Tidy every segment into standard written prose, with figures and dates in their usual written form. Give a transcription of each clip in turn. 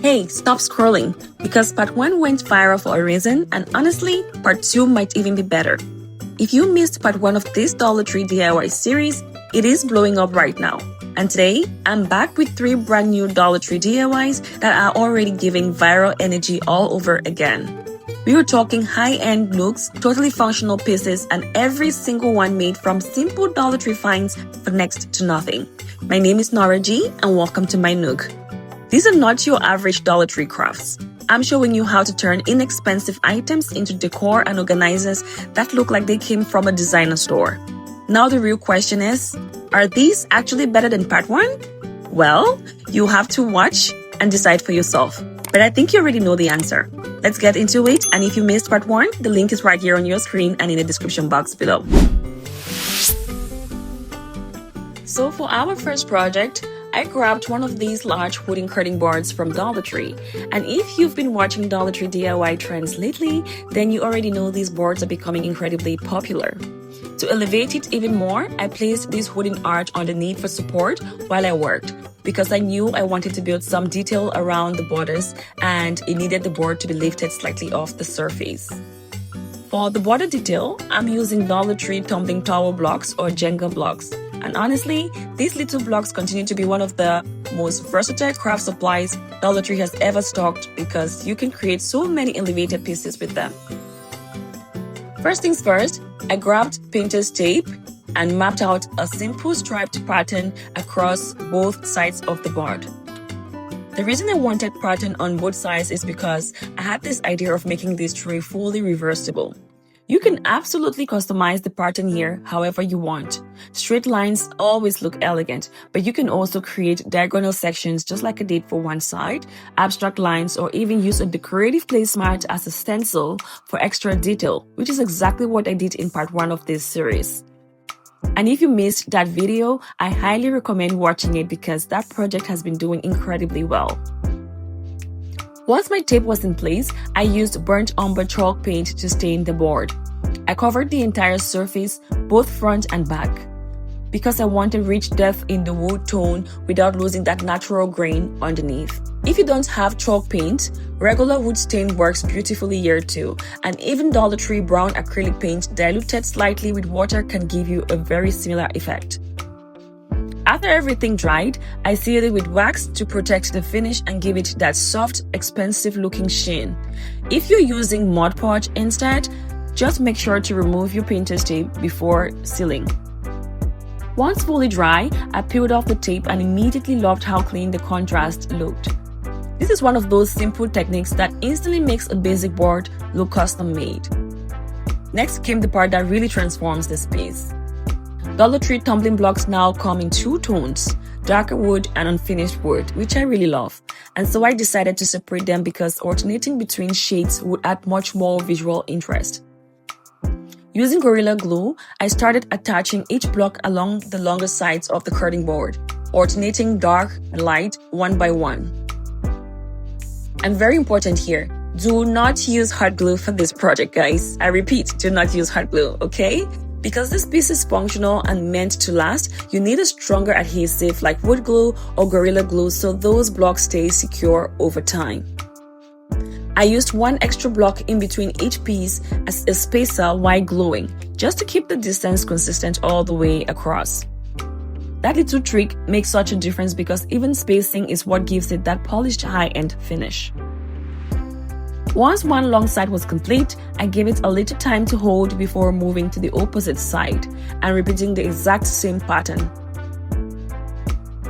Hey, stop scrolling, because part 1 went viral for a reason, and honestly, part 2 might even be better. If you missed part 1 of this Dollar Tree DIY series, it is blowing up right now. And today, I'm back with 3 brand new Dollar Tree DIYs that are already giving viral energy all over again. We were talking high-end looks, totally functional pieces, and every single one made from simple Dollar Tree finds for next to nothing. My name is Nora G, and welcome to my Nook. These are not your average Dollar Tree crafts. I'm showing you how to turn inexpensive items into decor and organizers that look like they came from a designer store. Now the real question is, are these actually better than part 1? Well, you have to watch and decide for yourself. But I think you already know the answer. Let's get into it, and if you missed part 1, the link is right here on your screen and in the description box below. So for our first project, I grabbed one of these large wooden cutting boards from Dollar Tree. And if you've been watching Dollar Tree DIY trends lately, then you already know these boards are becoming incredibly popular. To elevate it even more, I placed this wooden arch underneath for support while I worked, because I knew I wanted to build some detail around the borders and it needed the board to be lifted slightly off the surface. For the border detail, I'm using Dollar Tree tumbling tower blocks or Jenga blocks. And honestly, these little blocks continue to be one of the most versatile craft supplies Dollar Tree has ever stocked, because you can create so many elevated pieces with them. First things first, I grabbed painter's tape and mapped out a simple striped pattern across both sides of the board. The reason I wanted pattern on both sides is because I had this idea of making this tray fully reversible. You can absolutely customize the pattern here however you want. Straight lines always look elegant, but you can also create diagonal sections just like I did for one side, abstract lines, or even use a decorative placemat as a stencil for extra detail, which is exactly what I did in part 1 of this series. And if you missed that video, I highly recommend watching it because that project has been doing incredibly well. Once my tape was in place, I used burnt umber chalk paint to stain the board. I covered the entire surface, both front and back, because I wanted rich depth in the wood tone without losing that natural grain underneath. If you don't have chalk paint, regular wood stain works beautifully here too, and even Dollar Tree brown acrylic paint diluted slightly with water can give you a very similar effect. After everything dried, I sealed it with wax to protect the finish and give it that soft, expensive-looking sheen. If you're using Mod Podge instead, just make sure to remove your painter's tape before sealing. Once fully dry, I peeled off the tape and immediately loved how clean the contrast looked. This is one of those simple techniques that instantly makes a basic board look custom-made. Next came the part that really transforms this piece. Dollar Tree tumbling blocks now come in 2 tones, darker wood and unfinished wood, which I really love. And so I decided to separate them because alternating between shades would add much more visual interest. Using Gorilla Glue, I started attaching each block along the longer sides of the cutting board, alternating dark and light one by one. And very important here, do not use hot glue for this project, guys. I repeat, do not use hot glue, okay? Because this piece is functional and meant to last, you need a stronger adhesive like wood glue or Gorilla Glue so those blocks stay secure over time. I used 1 extra block in between each piece as a spacer while gluing, just to keep the distance consistent all the way across. That little trick makes such a difference because even spacing is what gives it that polished high-end finish. Once one long side was complete, I gave it a little time to hold before moving to the opposite side and repeating the exact same pattern.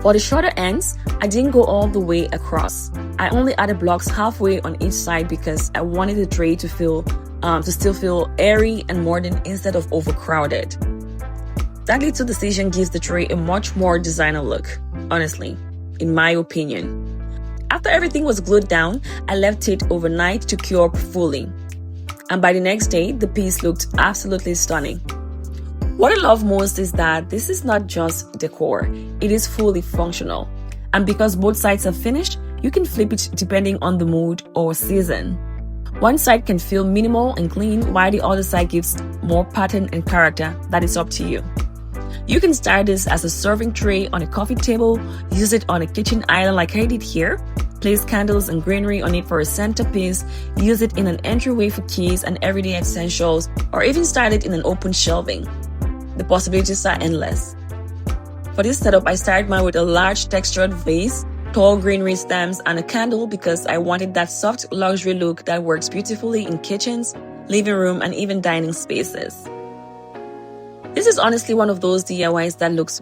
For the shorter ends, I didn't go all the way across. I only added blocks halfway on each side because I wanted the tray to still feel airy and modern instead of overcrowded. That little decision gives the tray a much more designer look, honestly, in my opinion. After everything was glued down, I left it overnight to cure fully. And by the next day, the piece looked absolutely stunning. What I love most is that this is not just decor, it is fully functional. And because both sides are finished, you can flip it depending on the mood or season. One side can feel minimal and clean, while the other side gives more pattern and character. That is up to you. You can style this as a serving tray on a coffee table, use it on a kitchen island like I did here, place candles and greenery on it for a centerpiece, use it in an entryway for keys and everyday essentials, or even style it in an open shelving. The possibilities are endless. For this setup, I started mine with a large textured vase, tall greenery stems, and a candle because I wanted that soft luxury look that works beautifully in kitchens, living room, and even dining spaces. This is honestly one of those DIYs that looks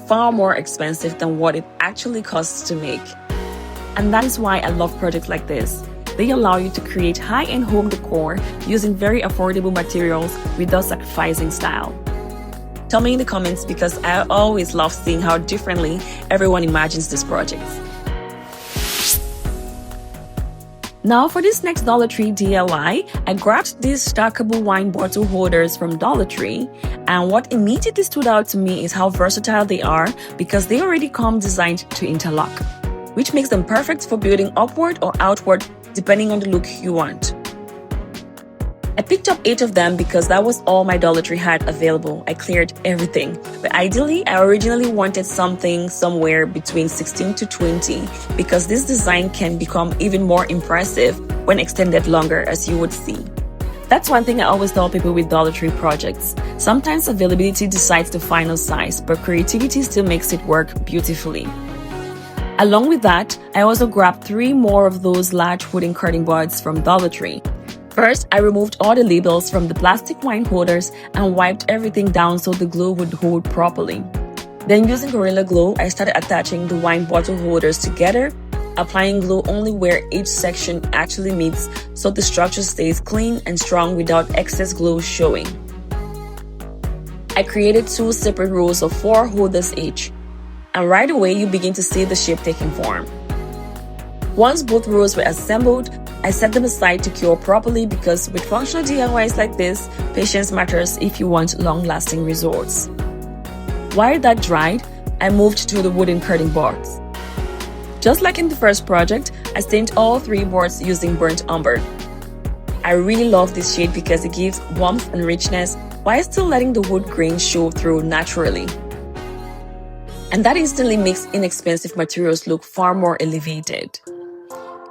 far more expensive than what it actually costs to make. And that is why I love projects like this. They allow you to create high-end home decor using very affordable materials without sacrificing style. Tell me in the comments because I always love seeing how differently everyone imagines these projects. Now for this next Dollar Tree DIY, I grabbed these stackable wine bottle holders from Dollar Tree, and what immediately stood out to me is how versatile they are because they already come designed to interlock, which makes them perfect for building upward or outward depending on the look you want. I picked up 8 of them because that was all my Dollar Tree had available. I cleared everything. But ideally, I originally wanted something somewhere between 16 to 20 because this design can become even more impressive when extended longer, as you would see. That's one thing I always tell people with Dollar Tree projects. Sometimes availability decides the final size, but creativity still makes it work beautifully. Along with that, I also grabbed 3 more of those large wooden curtain boards from Dollar Tree. First, I removed all the labels from the plastic wine holders and wiped everything down so the glue would hold properly. Then using Gorilla Glue, I started attaching the wine bottle holders together, applying glue only where each section actually meets so the structure stays clean and strong without excess glue showing. I created 2 separate rows of 4 holders each, and right away you begin to see the shape taking form. Once both rows were assembled, I set them aside to cure properly because with functional DIYs like this, patience matters if you want long-lasting results. While that dried, I moved to the wooden curtain boards. Just like in the first project, I stained all 3 boards using burnt umber. I really love this shade because it gives warmth and richness while still letting the wood grain show through naturally. And that instantly makes inexpensive materials look far more elevated.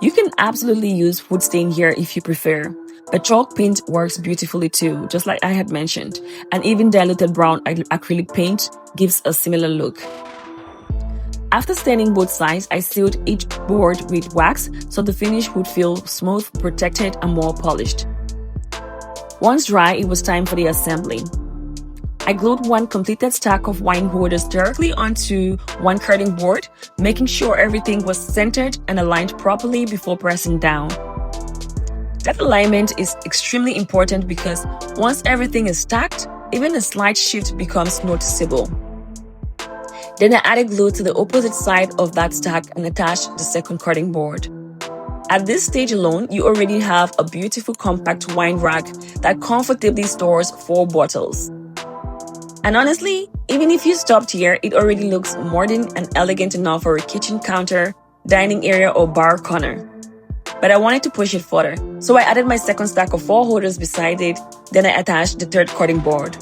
You can absolutely use wood stain here if you prefer, but chalk paint works beautifully too, just like I had mentioned, and even diluted brown acrylic paint gives a similar look. After staining both sides, I sealed each board with wax so the finish would feel smooth, protected, and more polished. Once dry, it was time for the assembly. I glued 1 completed stack of wine holders directly onto 1 curtain board, making sure everything was centered and aligned properly before pressing down. That alignment is extremely important because once everything is stacked, even a slight shift becomes noticeable. Then I added glue to the opposite side of that stack and attached the second curtain board. At this stage alone, you already have a beautiful compact wine rack that comfortably stores 4 bottles. And honestly, even if you stopped here, it already looks modern and elegant enough for a kitchen counter, dining area, or bar corner. But I wanted to push it further, so I added my second stack of 4 holders beside it, then I attached the third curtain board.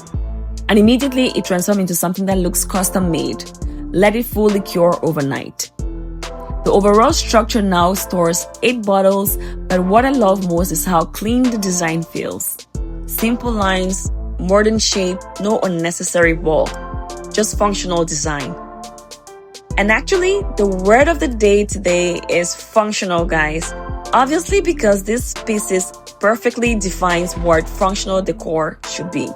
And immediately it transformed into something that looks custom made. Let it fully cure overnight. The overall structure now stores 8 bottles, but what I love most is how clean the design feels. Simple lines, modern shape, no unnecessary wall, just functional design. And actually, the word of the day today is functional, guys. Obviously, because this pieces perfectly defines what functional decor should be.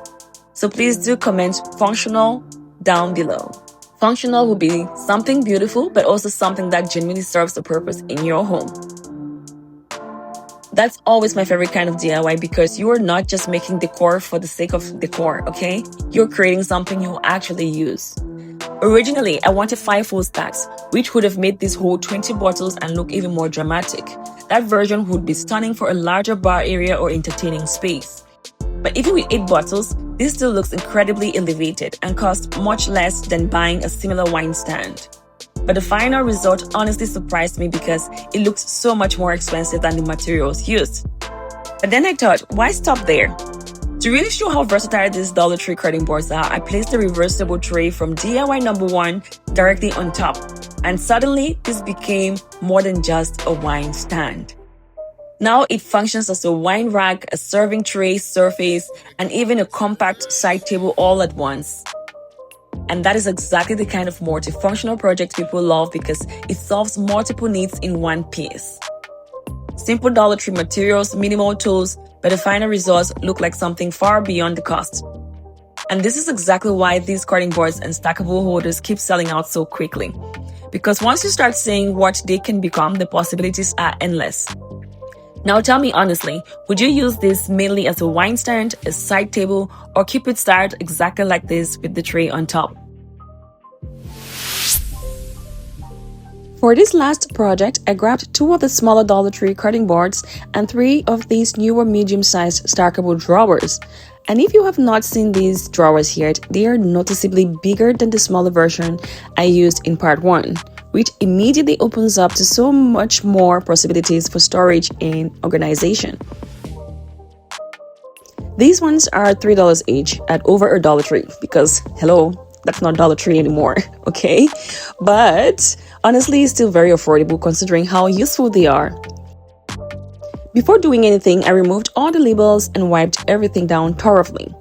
So please do comment functional down below. Functional will be something beautiful, but also something that genuinely serves a purpose in your home. That's always my favorite kind of DIY because you are not just making decor for the sake of decor, okay? You're creating something you actually use. Originally, I wanted 5 full stacks, which would have made this whole 20 bottles and look even more dramatic. That version would be stunning for a larger bar area or entertaining space. But even with 8 bottles, this still looks incredibly elevated and costs much less than buying a similar wine stand. But the final result honestly surprised me because it looks so much more expensive than the materials used. But then I thought, why stop there? To really show how versatile these Dollar Tree curtain boards are, I placed the reversible tray from DIY number 1 directly on top. And suddenly, this became more than just a wine stand. Now it functions as a wine rack, a serving tray surface, and even a compact side table all at once. And that is exactly the kind of multifunctional project people love because it solves multiple needs in one piece. Simple Dollar Tree materials, minimal tools, but the final results look like something far beyond the cost. And this is exactly why these cutting boards and stackable holders keep selling out so quickly. Because once you start seeing what they can become, the possibilities are endless. Now tell me honestly, would you use this mainly as a wine stand, a side table, or keep it styled exactly like this with the tray on top? For this last project, I grabbed 2 of the smaller Dollar Tree cutting boards and 3 of these newer medium-sized stackable drawers. And if you have not seen these drawers yet, they are noticeably bigger than the smaller version I used in part 1, which immediately opens up to so much more possibilities for storage and organization. These ones are $3 each at over a Dollar Tree because, hello, that's not Dollar Tree anymore, okay? But honestly, it's still very affordable considering how useful they are. Before doing anything, I removed all the labels and wiped everything down thoroughly.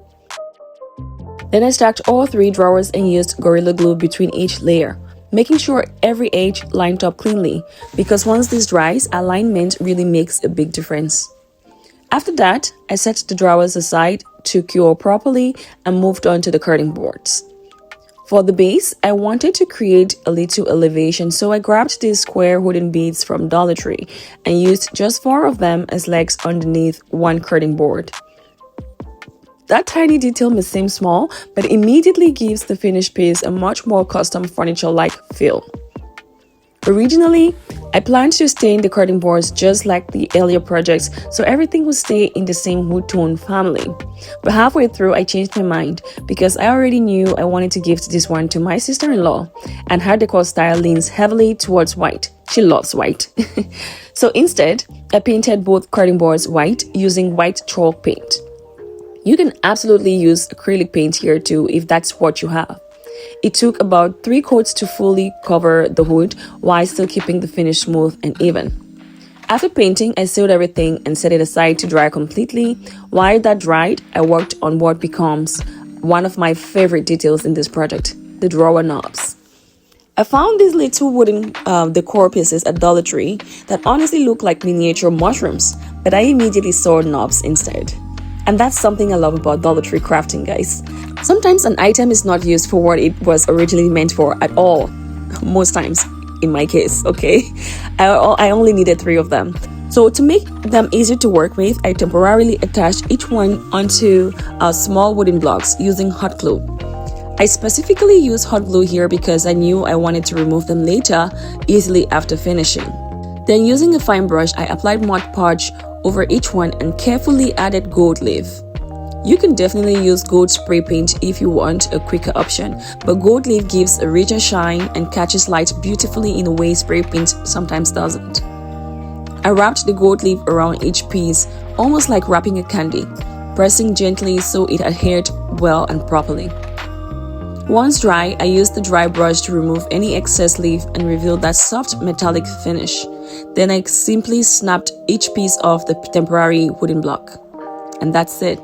Then I stacked all 3 drawers and used Gorilla Glue between each layer, making sure every edge lined up cleanly because once this dries, alignment really makes a big difference. After that, I set the drawers aside to cure properly and moved on to the cutting boards. For the base, I wanted to create a little elevation, so I grabbed these square wooden beads from Dollar Tree and used just 4 of them as legs underneath one cutting board. That tiny detail may seem small, but it immediately gives the finished piece a much more custom furniture-like feel. Originally, I planned to stain the cutting boards just like the earlier projects, so everything would stay in the same wood tone family. But halfway through, I changed my mind because I already knew I wanted to gift this one to my sister-in-law, and her decor style leans heavily towards white. She loves white. So instead, I painted both cutting boards white using white chalk paint. You can absolutely use acrylic paint here too if that's what you have. It took about 3 coats to fully cover the wood while still keeping the finish smooth and even. After painting, I sealed everything and set it aside to dry completely. While that dried, I worked on what becomes one of my favorite details in this project, the drawer knobs. I found these little wooden decor pieces at Dollar Tree that honestly look like miniature mushrooms, but I immediately saw knobs instead. And that's something I love about Dollar Tree crafting, guys. Sometimes an item is not used for what it was originally meant for at all. Most times, in my case, okay? I only needed 3 of them. So to make them easier to work with, I temporarily attached each one onto small wooden blocks using hot glue. I specifically used hot glue here because I knew I wanted to remove them later, easily after finishing. Then using a fine brush, I applied Mod Podge over each one and carefully added gold leaf. You can definitely use gold spray paint if you want a quicker option, but gold leaf gives a richer shine and catches light beautifully in a way spray paint sometimes doesn't. I wrapped the gold leaf around each piece, almost like wrapping a candy, pressing gently so it adhered well and properly. Once dry, I used the dry brush to remove any excess leaf and reveal that soft metallic finish. Then I simply snapped each piece off the temporary wooden block. And that's it.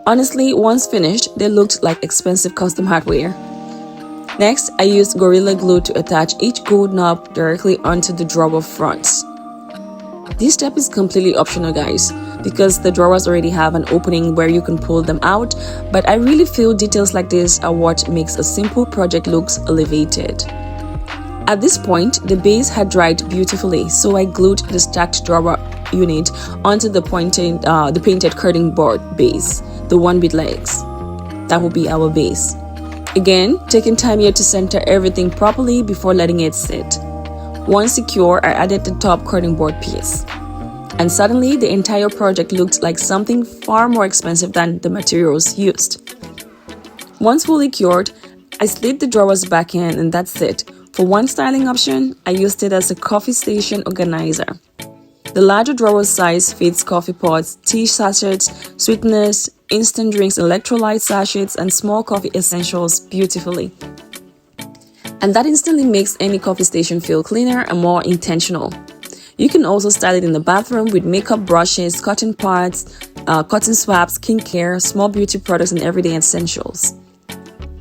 Honestly, once finished, they looked like expensive custom hardware. Next, I used Gorilla Glue to attach each gold knob directly onto the drawer fronts. This step is completely optional, guys, because the drawers already have an opening where you can pull them out, but I really feel details like this are what makes a simple project look elevated. At this point, the base had dried beautifully, so I glued the stacked drawer unit onto the painted curtain board base, the one with legs. That will be our base. Again, taking time here to center everything properly before letting it sit. Once secure, I added the top curtain board piece. And suddenly, the entire project looked like something far more expensive than the materials used. Once fully cured, I slid the drawers back in and that's it. For one styling option, I used it as a coffee station organizer. The larger drawer size fits coffee pots, tea sachets, sweeteners, instant drinks, electrolyte sachets, and small coffee essentials beautifully. And that instantly makes any coffee station feel cleaner and more intentional. You can also style it in the bathroom with makeup brushes, cotton pads, cotton swabs, skincare, small beauty products, and everyday essentials.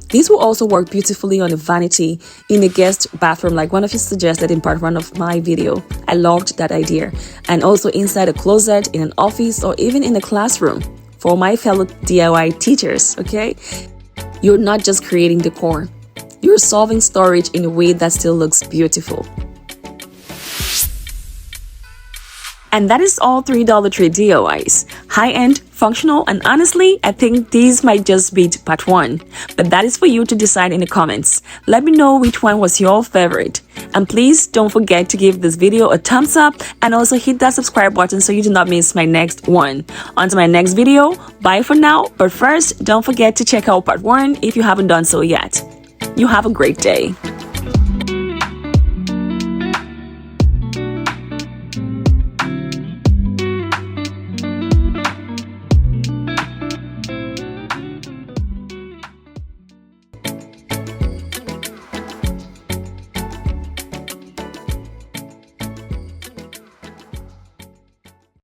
These will also work beautifully on a vanity in a guest bathroom like one of you suggested in part 1 of my video. I loved that idea. And also inside a closet, in an office, or even in a classroom for my fellow DIY teachers, okay? You're not just creating decor. You're solving storage in a way that still looks beautiful. And that is all 3 Dollar Tree DIYs. High-end, functional, and honestly, I think these might just beat part 1. But that is for you to decide in the comments. Let me know which one was your favorite. And please don't forget to give this video a thumbs up and also hit that subscribe button so you do not miss my next one. On to my next video. Bye for now. But first, don't forget to check out part 1 if you haven't done so yet. You have a great day.